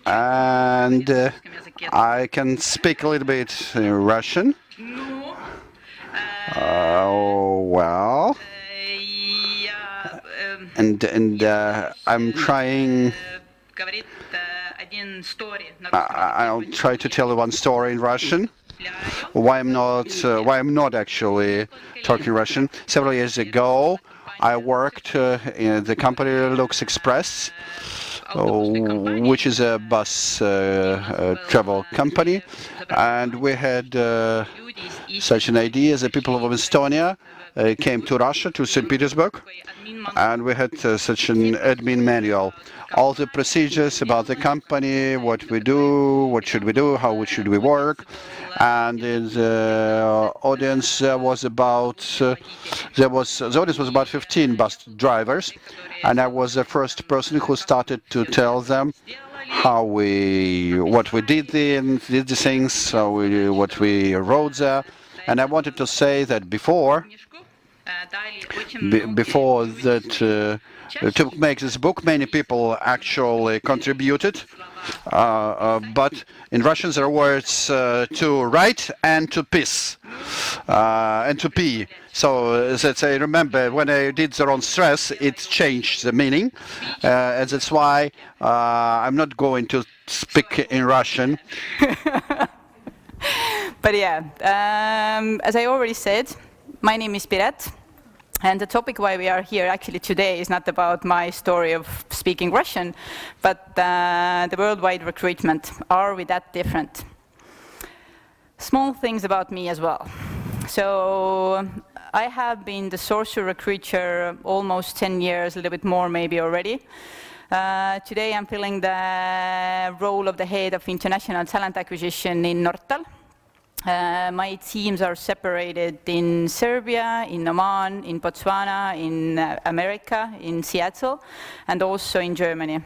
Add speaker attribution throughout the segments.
Speaker 1: and I can speak a little bit Russian. Well, and I'm trying. I'll try to tell you one story in Russian. Why I'm not actually talking Russian. Several years ago, I worked in the company Lux Express, which is a bus travel company, and we had such an idea. The people of Estonia came to Russia, to St. Petersburg, and we had such an admin manual. All the procedures about the company, what we do, what should we do, how should we work. And the audience was about, the audience was about 15 bus drivers, and I was the first person who started to tell them what we did the things, what we wrote there. And I wanted to say that before that, to make this book, many people actually contributed. But in Russian there are words to write and to piss and to pee. So that I remember when I did the wrong stress, it changed the meaning, and that's why I'm not going to speak in Russian.
Speaker 2: But yeah, as I already said, my name is Piret. And the topic why we are here actually today is not about my story of speaking Russian, but the worldwide recruitment. Are we that different? Small things about me as well. So I have been the sourcer recruiter almost 10 years, a little bit more maybe already. Today I'm filling the role of the head of international talent acquisition in Nortal. My teams are separated in Serbia, in Oman, in Botswana, in America, in Seattle, and also in Germany.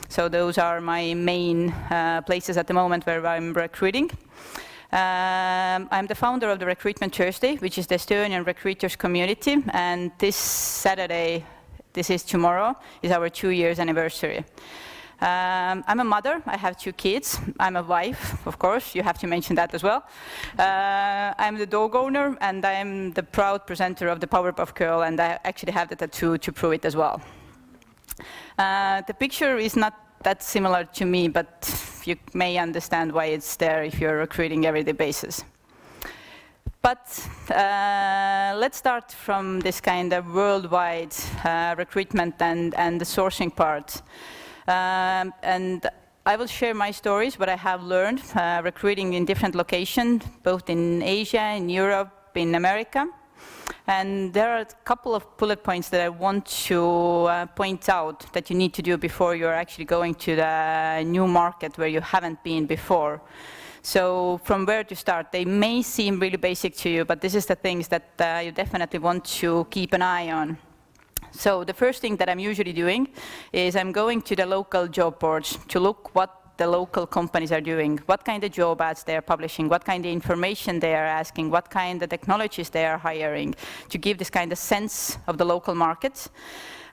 Speaker 2: So those are my main places at the moment where I'm recruiting. I'm the founder of the Recruitment Thursday, which is the Estonian recruiters community, and this Saturday, this is tomorrow, is our 2 years anniversary. I'm a mother, I have 2 kids. I'm a wife, of course, you have to mention that as well. I'm the dog owner, and I'm the proud presenter of the Powerpuff Girl, and I actually have the tattoo to prove it as well. The picture is not that similar to me, but you may understand why it's there if you're recruiting everyday basis. But let's start from this kind of worldwide recruitment and the sourcing part. And I will share my stories, what I have learned recruiting in different locations, both in Asia, in Europe, in America. And there are a couple of bullet points that I want to point out that you need to do before you're actually going to the new market where you haven't been before. So from where to start? They may seem really basic to you, but this is the things that you definitely want to keep an eye on. So the first thing that I'm usually doing is I'm going to the local job boards to look what the local companies are doing, what kind of job ads they are publishing, what kind of information they are asking, what kind of technologies they are hiring, to give this kind of sense of the local market.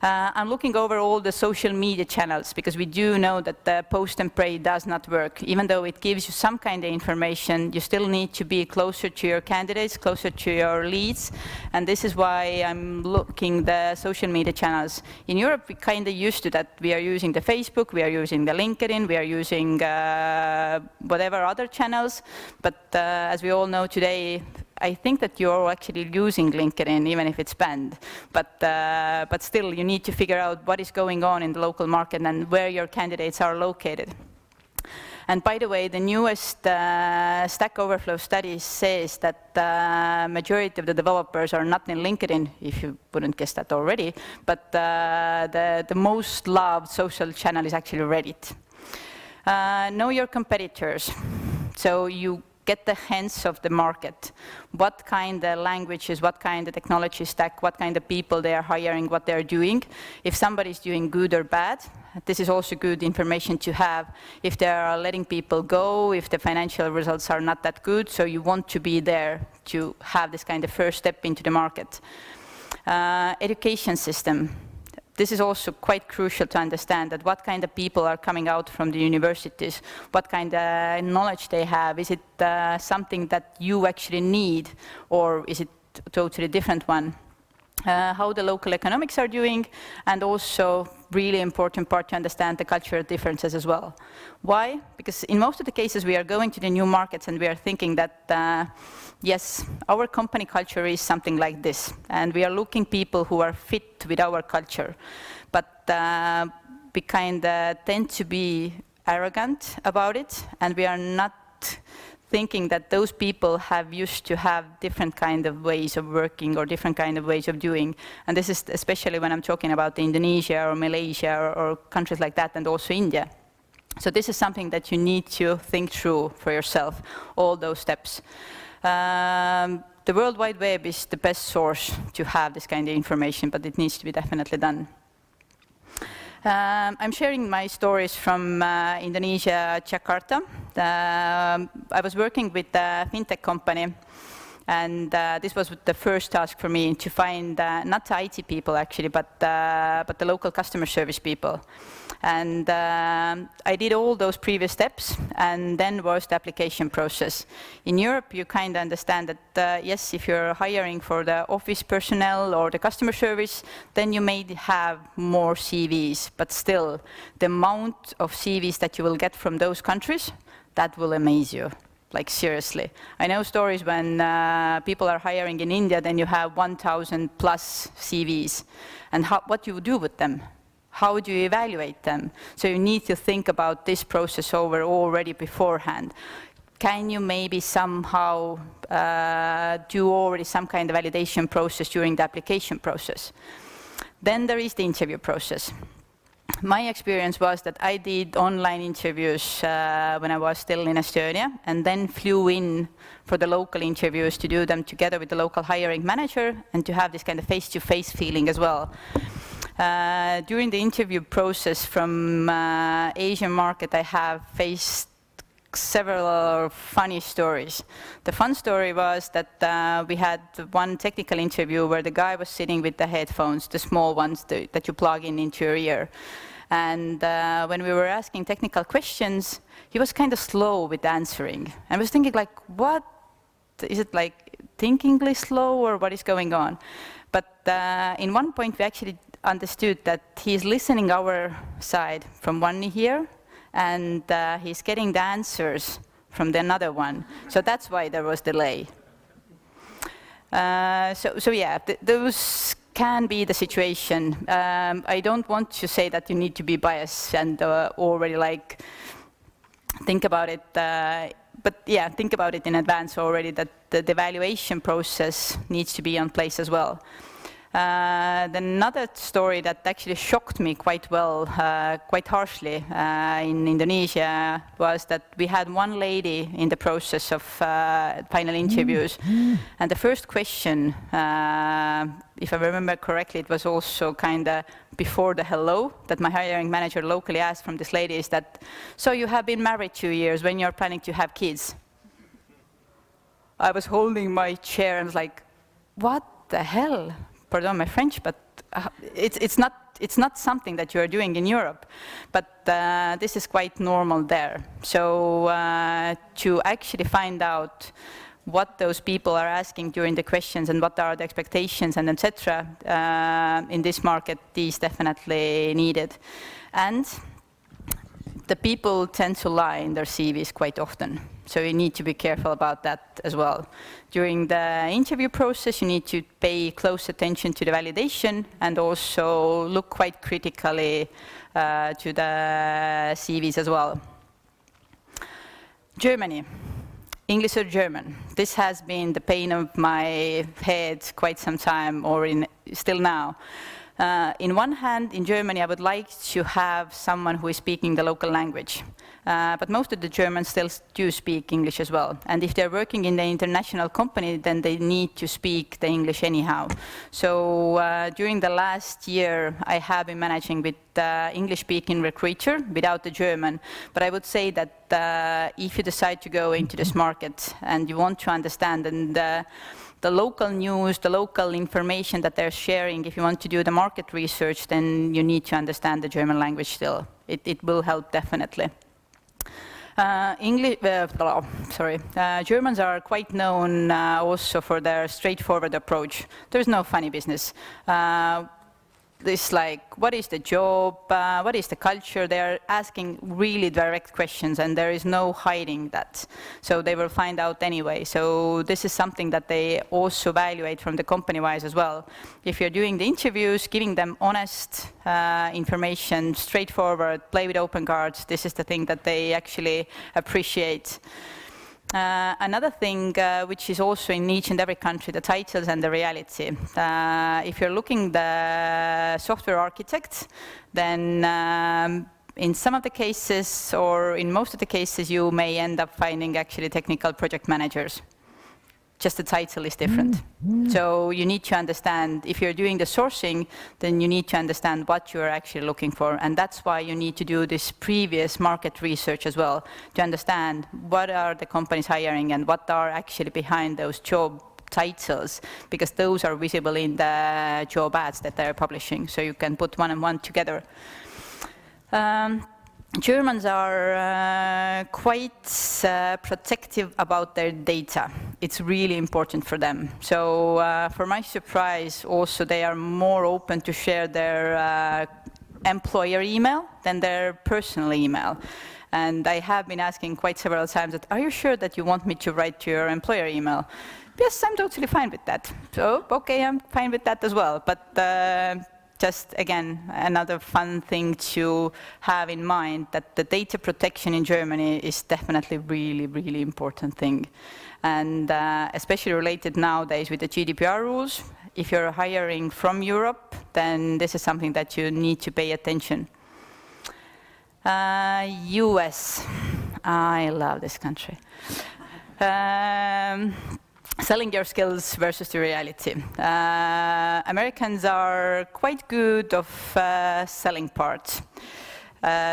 Speaker 2: I'm looking over all the social media channels, because we do know that the post and pray does not work. Even though it gives you some kind of information, you still need to be closer to your candidates, closer to your leads, and this is why I'm looking the social media channels. In Europe, we kind of used to that. We are using the Facebook, we are using the LinkedIn, we are using whatever other channels, but as we all know today, I think that you're actually using LinkedIn, even if it's banned. But still, you need to figure out what is going on in the local market and where your candidates are located. And by the way, the newest Stack Overflow study says that the majority of the developers are not in LinkedIn, if you wouldn't guess that already, but the most loved social channel is actually Reddit. Know your competitors. So you get the hands of the market. What kind of languages, what kind of technology stack, what kind of people they are hiring, what they're doing. If somebody's doing good or bad, this is also good information to have. If they are letting people go, if the financial results are not that good, so you want to be there to have this kind of first step into the market. Education system. this is also quite crucial to understand that what kind of people are coming out from the universities, what kind of knowledge they have. Is it something that you actually need, or is it a totally different one? How the local economics are doing, and also really important part to understand the cultural differences as well. Why? Because in most of the cases we are going to the new markets and we are thinking that yes, our company culture is something like this, and we are looking people who are fit with our culture, but we kind of tend to be arrogant about it, and we are not thinking that those people have used to have different kind of ways of working or different kind of ways of doing. And this is especially when I'm talking about Indonesia or Malaysia or countries like that, and also India. So this is something that you need to think through for yourself, all those steps. The World Wide Web is the best source to have this kind of information, but it needs to be definitely done. I'm sharing my stories from Indonesia, Jakarta. I was working with a fintech company, and this was the first task for me, to find not IT people actually, but the local customer service people. And I did all those previous steps, and then was the application process. In Europe, you kind of understand that, yes, if you're hiring for the office personnel or the customer service, then you may have more CVs, but still, the amount of CVs that you will get from those countries, that will amaze you. Like, seriously. I know stories when people are hiring in India, then you have 1,000 plus CVs. And what do you do with them? How do you evaluate them? So you need to think about this process over already beforehand. Can you maybe somehow do already some kind of validation process during the application process? Then there is the interview process. My experience was that I did online interviews when I was still in Estonia, and then flew in for the local interviews to do them together with the local hiring manager, and to have this kind of face-to-face feeling as well. During the interview process from Asian market, I have faced several funny stories. The fun story was that we had one technical interview where the guy was sitting with the headphones, the small ones that you plug in into your ear. And when we were asking technical questions, he was kind of slow with answering. I was thinking, like, what? Is it like thinkingly slow, or what is going on? But in one point, we actually understood that he's listening our side from one ear, and he's getting the answers from the another one. So that's why there was delay. So yeah, those can be the situation. I don't want to say that you need to be biased and already like think about it, but yeah, think about it in advance already, that the evaluation process needs to be in place as well. Another story that actually shocked me quite well, quite harshly in Indonesia, was that we had one lady in the process of final interviews. And the first question, if I remember correctly, it was also kind of before the hello that my hiring manager locally asked from this lady is that, so you have been married 2 years, when you're planning to have kids? I was holding my chair and was like, what the hell? Pardon my French, but it's not something that you are doing in Europe, but this is quite normal there. So to actually find out what those people are asking during the questions and what are the expectations and etc. In this market is definitely needed. And the people tend to lie in their CVs quite often. So you need to be careful about that as well. During the interview process, you need to pay close attention to the validation and also look quite critically to the CVs as well. Germany, English or German. This has been the pain of my head quite some time, or still now. In one hand, in Germany, I would like to have someone who is speaking the local language. But most of the Germans still do speak English as well. And if they're working in the international company, then they need to speak the English anyhow. So during the last year, I have been managing with English-speaking recruiter without the German. But I would say that if you decide to go into this market and you want to understand, and the the local news, the local information that they're sharing. If you want to do the market research, then you need to understand the German language still. It will help definitely. Germans are quite known also for their straightforward approach. There's no funny business. This like, what is the job? What is the culture? They're asking really direct questions, and there is no hiding that. So they will find out anyway. So this is something that they also evaluate from the company-wise as well. If you're doing the interviews, giving them honest information, straightforward, play with open cards, this is the thing that they actually appreciate. Another thing which is also in each and every country, the titles and the reality. If you're looking the software architect, then in some of the cases, or in most of the cases, you may end up finding actually technical project managers. Just the title is different. So you need to understand, if you're doing the sourcing, then you need to understand what you're actually looking for. And that's why you need to do this previous market research as well, to understand what are the companies hiring and what are actually behind those job titles, because those are visible in the job ads that they're publishing. So you can put one and one together. Germans are quite protective about their data. It's really important for them. So for my surprise, also they are more open to share their employer email than their personal email. And I have been asking quite several times that, are you sure that you want me to write to your employer email? Yes, I'm totally fine with that. So, okay, I'm fine with that as well. But just, again, another fun thing to have in mind, that the data protection in Germany is definitely really, really important thing. And especially related nowadays with the GDPR rules. If you're hiring from Europe, then this is something that you need to pay attention. US. I love this country. Selling your skills versus the reality. Americans are quite good of selling parts.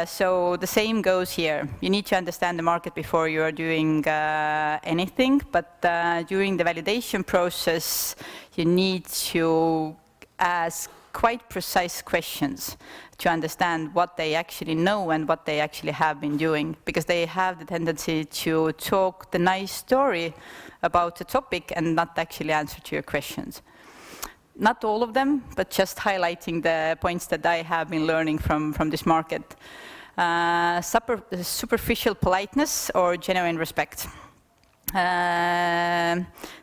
Speaker 2: So the same goes here. You need to understand the market before you are doing anything, but during the validation process, you need to ask quite precise questions to understand what they actually know and what they actually have been doing, because they have the tendency to talk the nice story about a topic and not actually answer to your questions. Not all of them, but just highlighting the points that I have been learning from this market. Superficial politeness or genuine respect.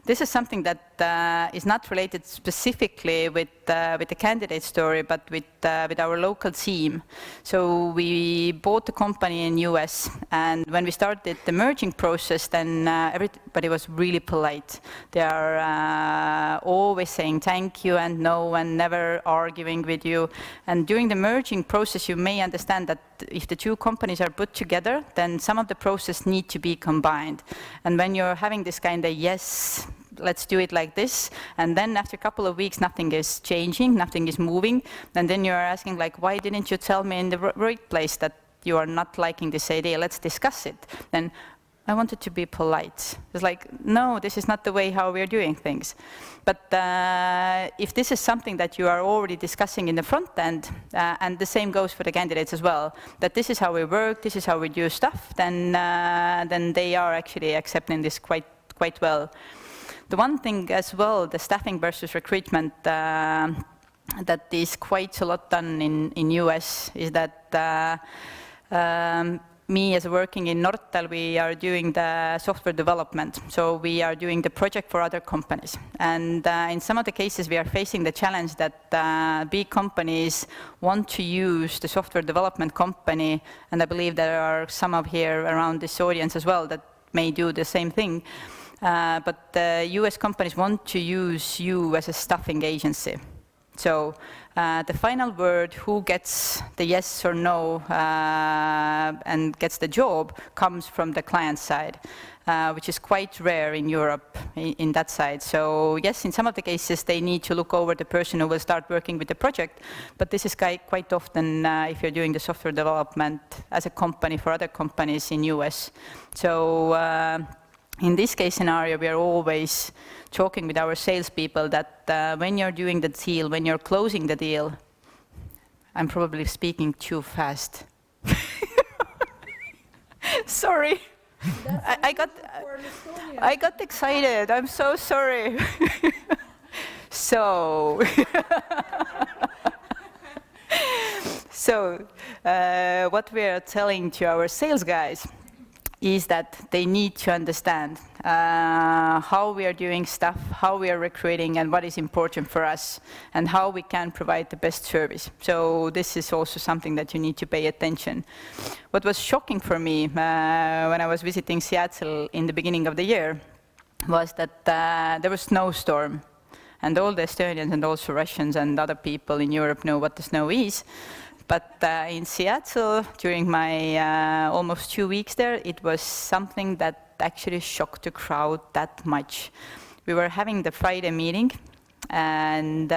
Speaker 2: This is something that is not related specifically with the candidate story, but with our local team. So we bought the company in US, and when we started the merging process, then everybody was really polite. They are always saying thank you and no, and never arguing with you. And during the merging process, you may understand that if the two companies are put together, then some of the process need to be combined. And when you're having this kind of, yes, let's do it like this, and then after a couple of weeks, nothing is changing, nothing is moving, and then you're asking, like, why didn't you tell me in the right place that you are not liking this idea? Let's discuss it. Then I wanted to be polite. It's like, no, this is not the way how we're doing things. But if this is something that you are already discussing in the front end, and the same goes for the candidates as well, that this is how we work, this is how we do stuff, then they are actually accepting this quite well. The one thing as well, the staffing versus recruitment, that is quite a lot done in US, is that me as working in Nortal, we are doing the software development. So we are doing the project for other companies. And in some of the cases, we are facing the challenge that big companies want to use the software development company. And I believe there are some of here around this audience as well that may do the same thing. But the US companies want to use you as a staffing agency. So the final word, who gets the yes or no and gets the job, comes from the client side, which is quite rare in Europe in that side. So yes, in some of the cases, they need to look over the person who will start working with the project. But this is quite often if you're doing the software development as a company for other companies in US. So in this case scenario, we are always talking with our salespeople that when you're doing the deal, when you're closing the deal, I'm probably speaking too fast. Sorry. I got excited. I'm so sorry. So, what we are telling to our sales guys is that they need to understand how we are doing stuff, how we are recruiting, and what is important for us, and how we can provide the best service. So this is also something that you need to pay attention. What was shocking for me when I was visiting Seattle in the beginning of the year was that there was snowstorm, and all the Estonians and also Russians and other people in Europe know what the snow is. But in Seattle, during my almost 2 weeks there, it was something that actually shocked the crowd that much. We were having the Friday meeting, and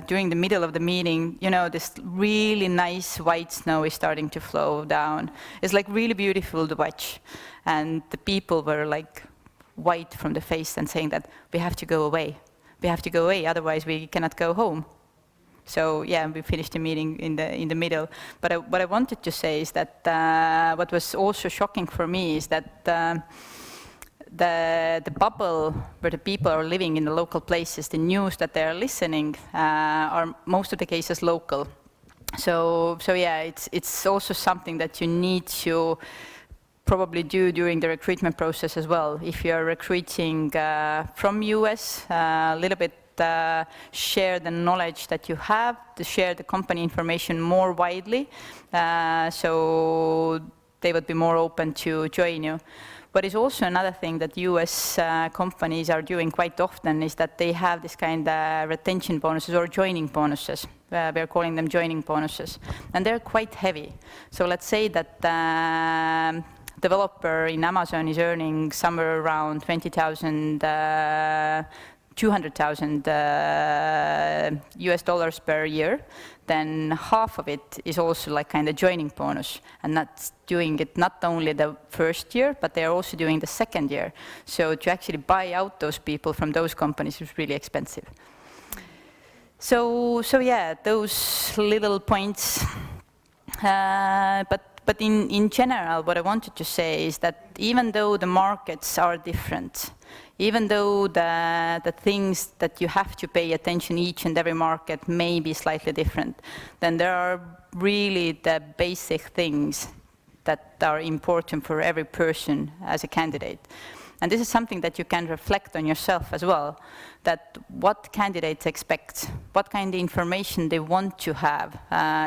Speaker 2: during the middle of the meeting, you know, this really nice white snow is starting to flow down. It's like really beautiful to watch. And the people were like white from the face and saying that we have to go away. We have to go away, otherwise we cannot go home. So yeah, we finished the meeting in the middle. But what I wanted to say is that what was also shocking for me is that the bubble where the people are living in the local places, the news that they are listening are most of the cases local. So yeah, it's also something that you need to probably do during the recruitment process as well. If you are recruiting from US, a little bit share the knowledge that you have, to share the company information more widely, so they would be more open to join you. But it's also another thing that US companies are doing quite often is that they have this kind of retention bonuses or joining bonuses. We're calling them joining bonuses. And they're quite heavy. So let's say that developer in Amazon is earning somewhere around 20,000 $200,000 US dollars per year, then half of it is also like kind of joining bonus, and that's doing it not only the first year, but they're also doing the second year. So to actually buy out those people from those companies is really expensive. So yeah, those little points. But in general, what I wanted to say is that even though the markets are different, even though the things that you have to pay attention each and every market may be slightly different, then there are really the basic things that are important for every person as a candidate. And this is something that you can reflect on yourself as well, that what candidates expect, what kind of information they want to have.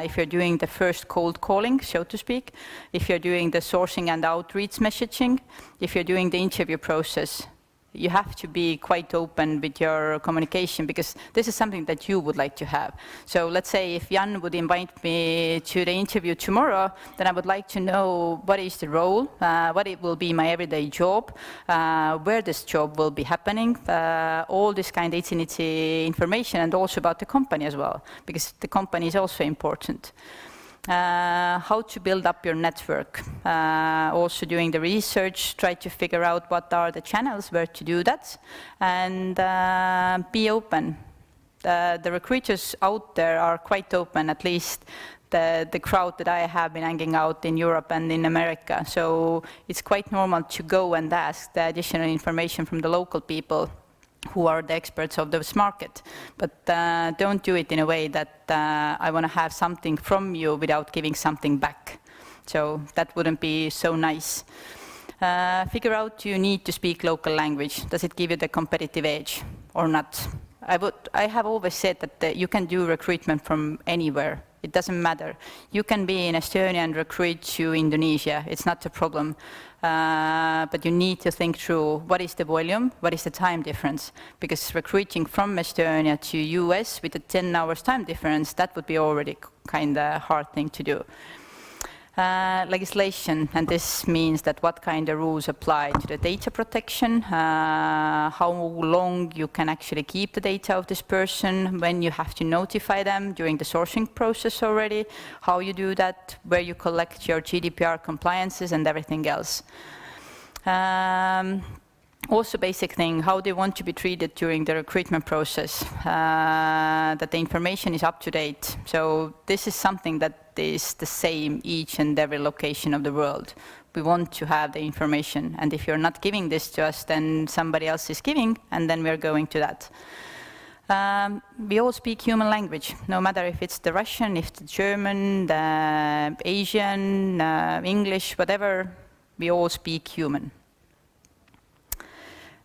Speaker 2: If you're doing the first cold calling, so to speak, if you're doing the sourcing and outreach messaging, if you're doing the interview process, you have to be quite open with your communication, because this is something that you would like to have. So let's say if Jan would invite me to the interview tomorrow, then I would like to know what is the role, what it will be my everyday job, where this job will be happening, all this kind of information, and also about the company as well, because the company is also important. How to build up your network. Also doing the research, try to figure out what are the channels where to do that, and be open. The recruiters out there are quite open, at least the crowd that I have been hanging out in Europe and in America. So it's quite normal to go and ask the additional information from the local people who are the experts of this market. But don't do it in a way that I want to have something from you without giving something back. So that wouldn't be so nice. Figure out you need to speak local language. Does it give you the competitive edge or not? I have always said that you can do recruitment from anywhere. It doesn't matter. You can be in Estonia and recruit to Indonesia. It's not a problem. But you need to think through what is the volume, what is the time difference. Because recruiting from Estonia to US with a 10 hours time difference, that would be already kind of hard thing to do. Legislation, and this means that what kind of rules apply to the data protection, how long you can actually keep the data of this person, when you have to notify them during the sourcing process already, how you do that, where you collect your GDPR compliances and everything else. Also basic thing, how they want to be treated during the recruitment process, that the information is up to date. So this is something that is the same each and every location of the world. We want to have the information, and if you're not giving this to us, then somebody else is giving, and then we're going to that. We all speak human language, no matter if it's the Russian, if the German, the Asian, English, whatever, we all speak human.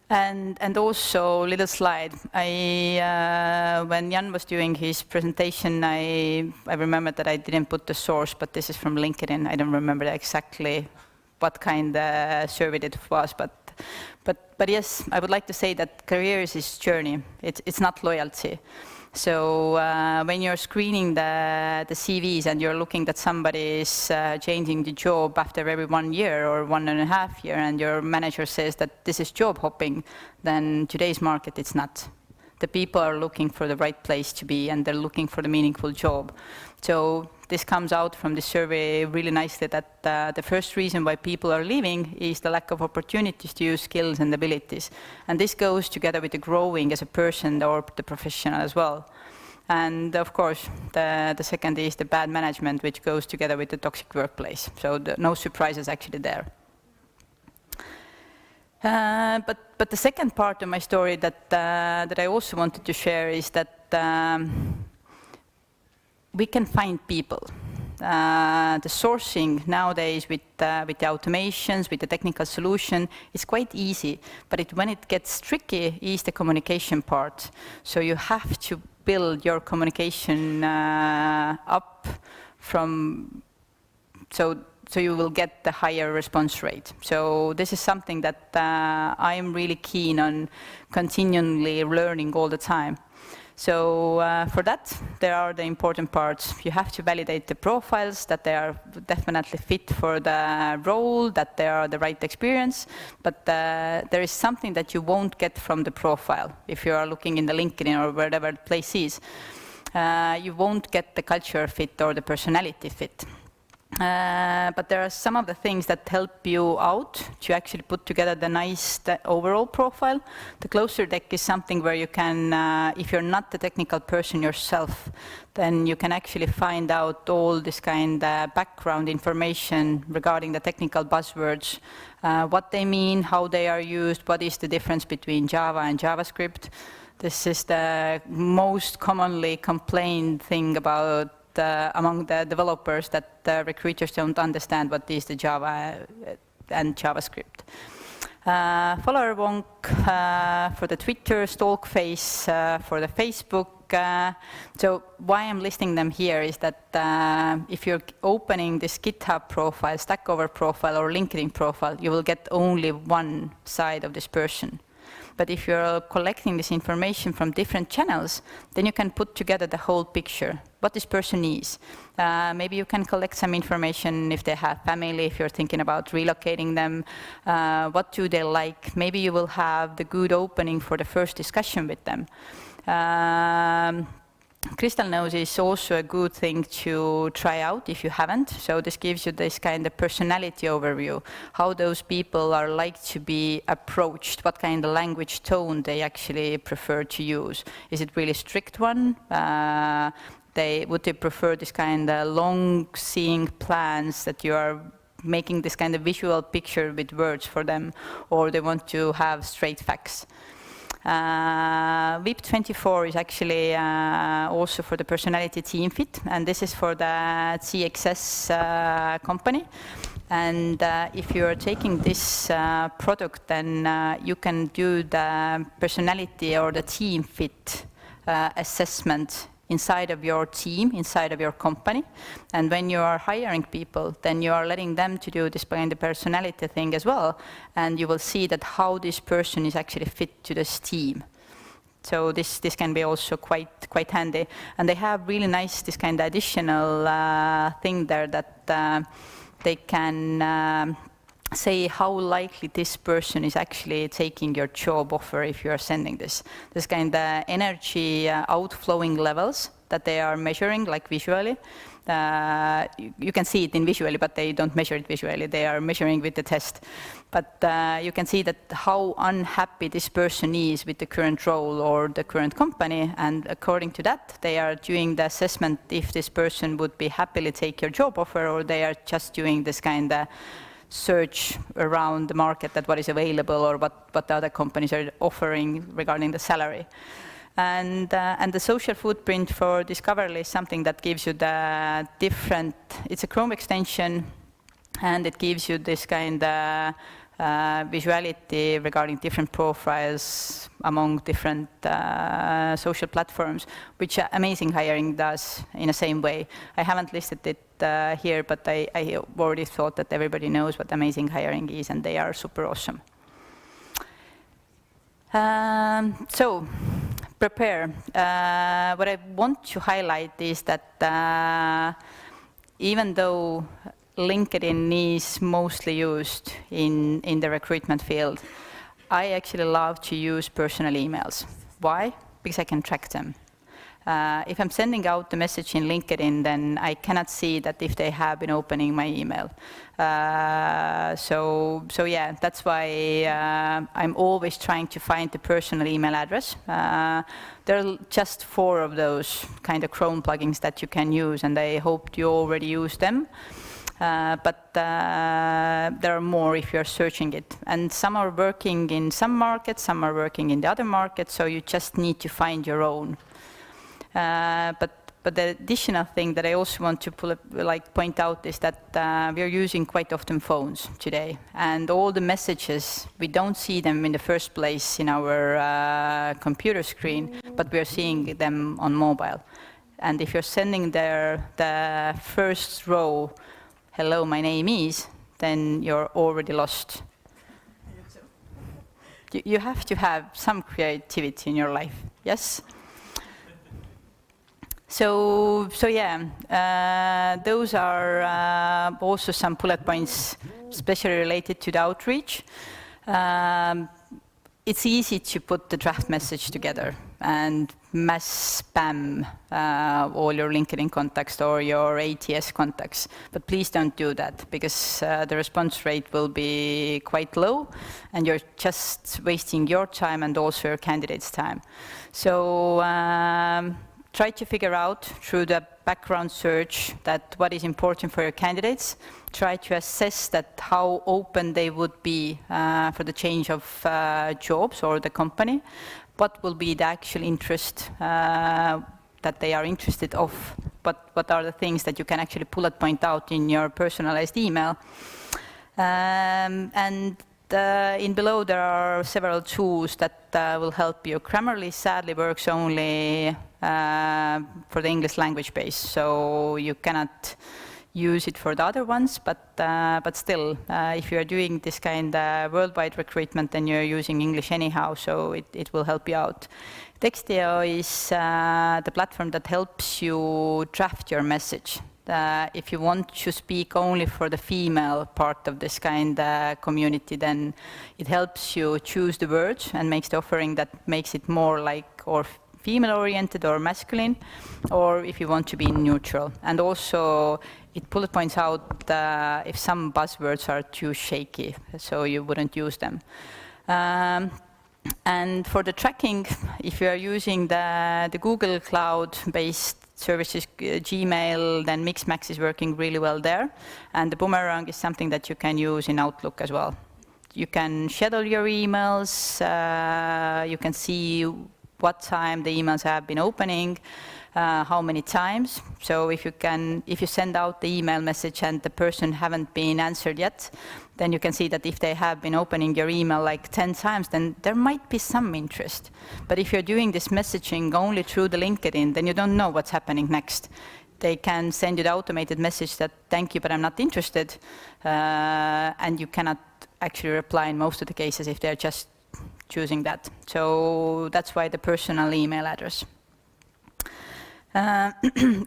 Speaker 2: And also, little slide, when Jan was doing his presentation, I remembered that I didn't put the source, but this is from LinkedIn. I don't remember exactly what kind of survey it was, but yes, I would like to say that career is this journey. It's not loyalty. So when you're screening the CVs and you're looking that somebody is changing the job after every 1 year or 1.5 years, and your manager says that this is job hopping, then today's market, it's not. The people are looking for the right place to be, and they're looking for the meaningful job. So this comes out from the survey really nicely, that the first reason why people are leaving is the lack of opportunities to use skills and abilities. And this goes together with the growing as a person or the professional as well. And of course, the second is the bad management, which goes together with the toxic workplace. So no surprises actually there. But the second part of my story that I also wanted to share is that we can find people. The sourcing nowadays with the automations, with the technical solution, is quite easy. But when it gets tricky is the communication part. So you have to build your communication up from, so you will get the higher response rate. So this is something that I'm really keen on continually learning all the time. So for that, there are the important parts. You have to validate the profiles, that they are definitely fit for the role, that they are the right experience. But there is something that you won't get from the profile. If you are looking in the LinkedIn or wherever the place is, you won't get the culture fit or the personality fit. But there are some of the things that help you out to actually put together the nice overall profile. The closer deck is something where you can, if you're not the technical person yourself, then you can actually find out all this kind of background information regarding the technical buzzwords, what they mean, how they are used, what is the difference between Java and JavaScript. This is the most commonly complained thing about among the developers, that the recruiters don't understand what is the Java and JavaScript. Follower wonk for the Twitter, Stalkface for the Facebook. So why I'm listing them here is that if you're opening this GitHub profile, Stack Overflow profile, or LinkedIn profile, you will get only one side of this person. But if you're collecting this information from different channels, then you can put together the whole picture, what this person is. Maybe you can collect some information if they have family, if you're thinking about relocating them, what do they like. Maybe you will have the good opening for the first discussion with them. Crystal Nose is also a good thing to try out if you haven't. So this gives you this kind of personality overview, how those people are like to be approached, what kind of language tone they actually prefer to use. Is it really strict one? Would they prefer this kind of long seeing plans that you are making this kind of visual picture with words for them, or they want to have straight facts? VIP24 is actually also for the personality team fit, and this is for the CXS company. And if you are taking this product, then you can do the personality or the team fit assessment inside of your team, inside of your company. And when you are hiring people, then you are letting them to do this kind of personality thing as well. And you will see that how this person is actually fit to this team. So this can be also quite handy. And they have really nice, this kind of additional thing there that they can say how likely this person is actually taking your job offer if you are sending this. This kind of energy outflowing levels that they are measuring, like visually. you can see it in visually, but they don't measure it visually. They are measuring with the test. But you can see that how unhappy this person is with the current role or the current company. And according to that, they are doing the assessment if this person would be happily take your job offer, or they are just doing this kind of search around the market that what is available or what the other companies are offering regarding the salary. And the social footprint for Discoverly is something that gives you the different, it's a Chrome extension, and it gives you this kind of visuality regarding different profiles among different social platforms, which Amazing Hiring does in the same way. I haven't listed it here, but I already thought that everybody knows what Amazing Hiring is, and they are super awesome. So, prepare. What I want to highlight is that even though LinkedIn is mostly used in the recruitment field, I actually love to use personal emails. Why? Because I can track them. If I'm sending out the message in LinkedIn, then I cannot see that if they have been opening my email. So yeah, that's why I'm always trying to find the personal email address. There are just 4 of those kind of Chrome plugins that you can use, and I hope you already use them. But there are more if you're searching it. And some are working in some markets, some are working in the other markets, so you just need to find your own. But the additional thing that I also want to point out is that we are using quite often phones today, and all the messages, we don't see them in the first place in our computer screen, but we are seeing them on mobile. And if you're sending there the first row, hello, my name is, then you're already lost. You have to have some creativity in your life, yes? So yeah, those are also some bullet points, especially related to the outreach. It's easy to put the draft message together and mass spam all your LinkedIn contacts or your ATS contacts, but please don't do that, because the response rate will be quite low, and you're just wasting your time and also your candidate's time. So try to figure out through the background search that what is important for your candidates. Try to assess that how open they would be for the change of jobs or the company. What will be the actual interest that they are interested of? What are the things that you can actually bullet point out in your personalized email? And in below there are several tools that will help you. Grammarly sadly works only for the English language base, so you cannot use it for the other ones, but still, if you are doing this kind of worldwide recruitment, then you're using English anyhow, so it will help you out. Textio is the platform that helps you draft your message. If you want to speak only for the female part of this kind of community, then it helps you choose the words and makes the offering that makes it more like or female-oriented or masculine, or if you want to be neutral. And also, it bullet points out if some buzzwords are too shaky, so you wouldn't use them. And for the tracking, if you are using the Google Cloud-based services, Gmail, then Mixmax is working really well there. And the Boomerang is something that you can use in Outlook as well. You can schedule your emails, you can see what time the emails have been opening, how many times. So if you send out the email message and the person haven't been answered yet, then you can see that if they have been opening your email like 10 times, then there might be some interest. But if you're doing this messaging only through the LinkedIn, then you don't know what's happening next. They can send you the automated message that, thank you, but I'm not interested. And you cannot actually reply in most of the cases if they're just choosing that. So that's why the personal email address.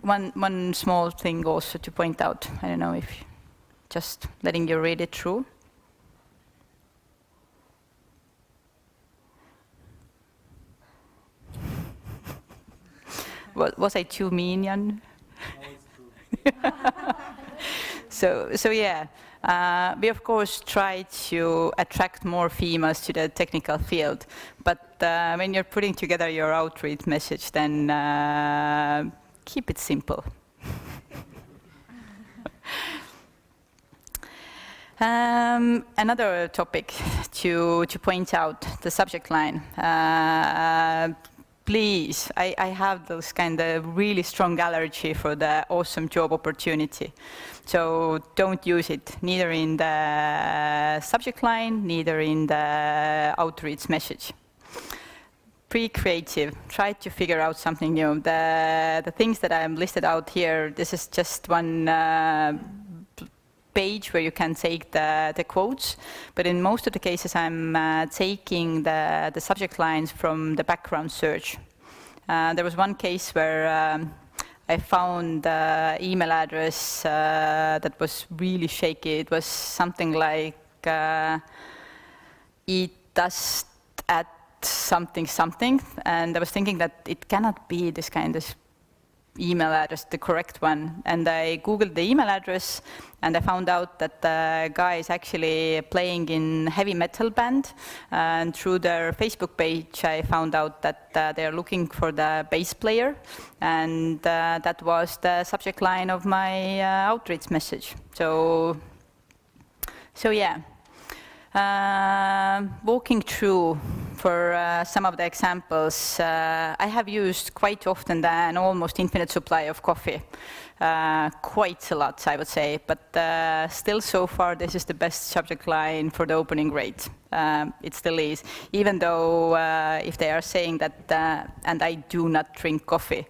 Speaker 2: One small thing also to point out, I don't know if just letting you read it through. Was I too mean, Jan?
Speaker 3: No, it's true.
Speaker 2: So yeah, we of course try to attract more females to the technical field, but when you're putting together your outreach message, then keep it simple. Another topic to point out, the subject line. Please, I have those kind of really strong allergy for the awesome job opportunity. So don't use it, neither in the subject line, neither in the outreach message. Be creative, try to figure out something new. The things that I'm listed out here, this is just one page where you can take the quotes, but in most of the cases I'm taking the subject lines from the background search. There was one case where I found the email address that was really shaky. It was something like it does at something something, and I was thinking that it cannot be this kind of email address, the correct one. And I googled the email address, and I found out that the guy is actually playing in heavy metal band. And through their Facebook page, I found out that they are looking for the bass player, and that was the subject line of my outreach message. So yeah. Walking through for some of the examples, I have used quite often an almost infinite supply of coffee. Quite a lot, I would say, but still so far this is the best subject line for the opening rate. It still is, even though if they are saying that, and I do not drink coffee,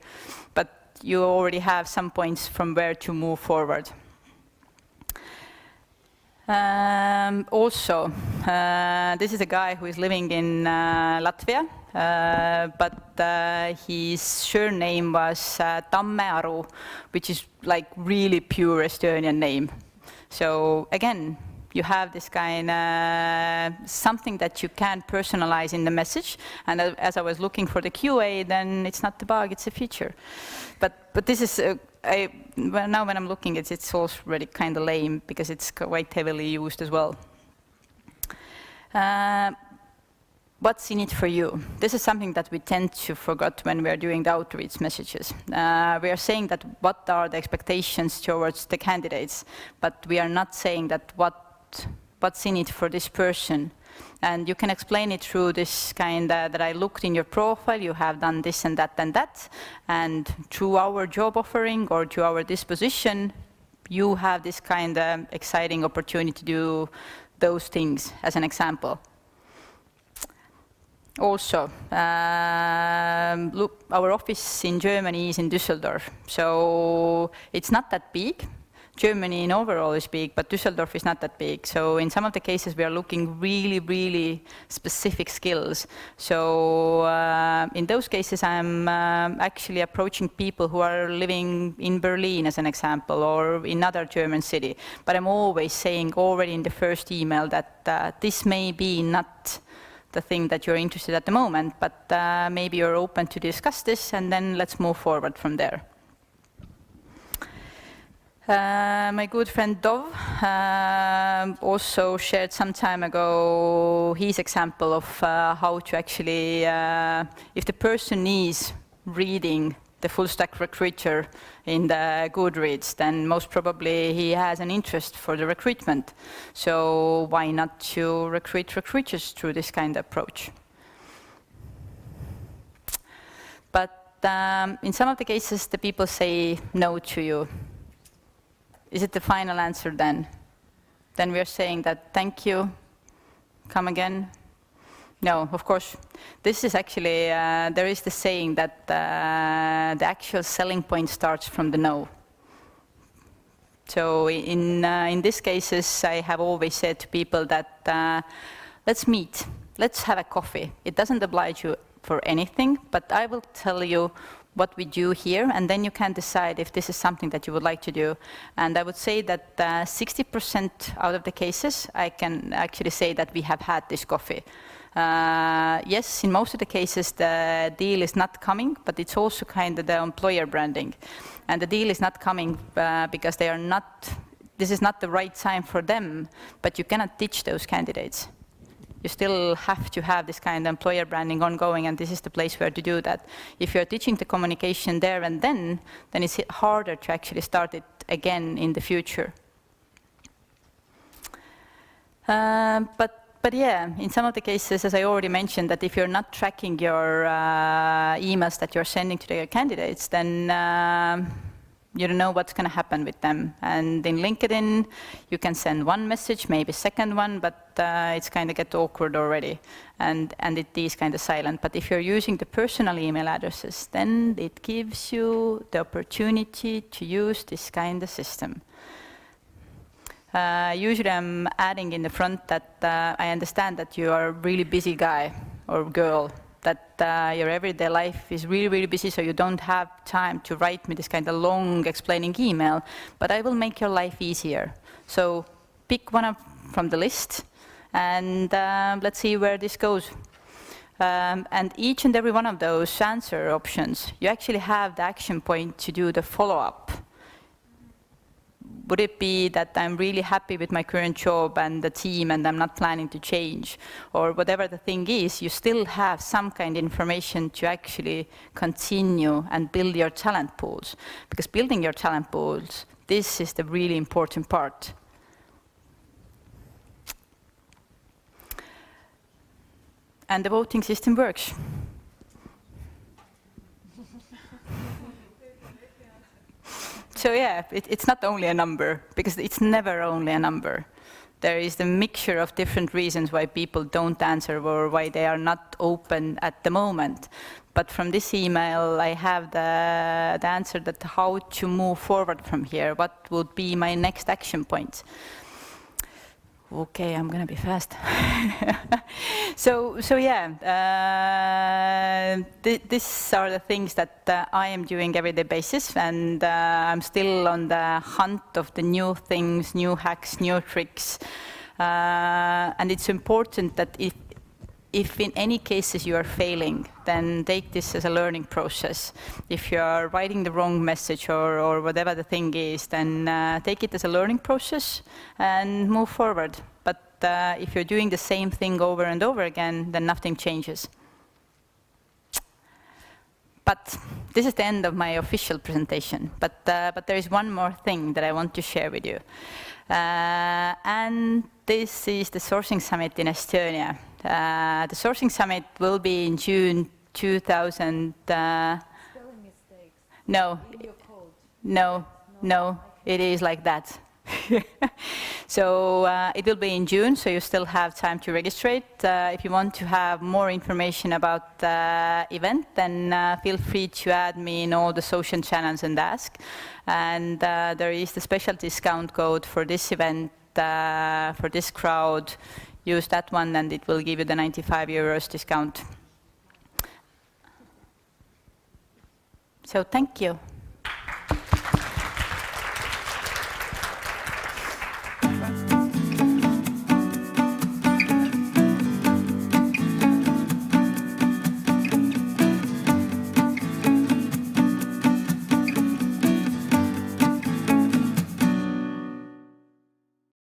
Speaker 2: but you already have some points from where to move forward. Also, this is a guy who is living in Latvia, but his surname was Tammearu, which is like really pure Estonian name. So again, you have this kind of something that you can personalize in the message. And as I was looking for the QA, then it's not the bug, it's a feature. But this is, well, now when I'm looking at it, it's already kind of lame because it's quite heavily used as well. What's in it for you? This is something that we tend to forget when we are doing the outreach messages. We are saying that what are the expectations towards the candidates, but we are not saying that what's in it for this person. And you can explain it through this kind that I looked in your profile, you have done this and that and that, and through our job offering or through our disposition, you have this kind of exciting opportunity to do those things, as an example. Also, look, our office in Germany is in Düsseldorf, so it's not that big. Germany in overall is big, but Düsseldorf is not that big. So in some of the cases, we are looking really, really specific skills. So in those cases, I'm actually approaching people who are living in Berlin, as an example, or in another German city. But I'm always saying already in the first email that this may be not the thing that you're interested in at the moment, but maybe you're open to discuss this, and then let's move forward from there. My good friend Dov also shared some time ago his example of how to actually, if the person is reading the full stack recruiter in the Goodreads, then most probably he has an interest for the recruitment. So why not to recruit recruiters through this kind of approach? But in some of the cases, the people say no to you. Is it the final answer then? Then we are saying that, thank you, come again. No, of course. This is actually, there is the saying that the actual selling point starts from the no. So in these cases, I have always said to people that let's meet, let's have a coffee. It doesn't oblige you for anything, but I will tell you what we do here, and then you can decide if this is something that you would like to do. And I would say that 60% out of the cases, I can actually say that we have had this coffee. Yes, in most of the cases, the deal is not coming, but it's also kind of the employer branding. And the deal is not coming because they are not, this is not the right time for them, but you cannot teach those candidates. You still have to have this kind of employer branding ongoing, and this is the place where to do that. If you're teaching the communication there and then it's harder to actually start it again in the future. But yeah, in some of the cases, as I already mentioned, that if you're not tracking your emails that you're sending to the candidates, then you don't know what's going to happen with them. And in LinkedIn, you can send one message, maybe second one, but it's kind of get awkward already. And it is kind of silent. But if you're using the personal email addresses, then it gives you the opportunity to use this kind of system. Usually I'm adding in the front that I understand that you are a really busy guy or girl, that your everyday life is really, really busy, so you don't have time to write me this kind of long explaining email, but I will make your life easier. So pick one up from the list, and let's see where this goes. And each and every one of those answer options, you actually have the action point to do the follow-up. Would it be that I'm really happy with my current job and the team and I'm not planning to change? Or whatever the thing is, you still have some kind of information to actually continue and build your talent pools. Because building your talent pools, this is the really important part. And the voting system works. So yeah, it's not only a number, because it's never only a number. There is the mixture of different reasons why people don't answer or why they are not open at the moment. But from this email, I have the answer that how to move forward from here. What would be my next action point? Okay, I'm going to be fast. So yeah, these are the things that I am doing everyday basis, and I'm still on the hunt of the new things, new hacks, new tricks. And it's important that if in any cases you are failing, then take this as a learning process. If you are writing the wrong message or whatever the thing is, then take it as a learning process and move forward. But if you're doing the same thing over and over again, then nothing changes. But this is the end of my official presentation. But there is one more thing that I want to share with you. And this is the Sourcing Summit in Estonia. The Sourcing Summit will be in June 2000.
Speaker 3: Spelling mistakes.
Speaker 2: No, no, it is like that. So it will be in June, so you still have time to register. If you want to have more information about the event, then feel free to add me in all the social channels and ask. And there is the special discount code for this event, for this crowd. Use that one and it will give you the €95 discount. So thank you.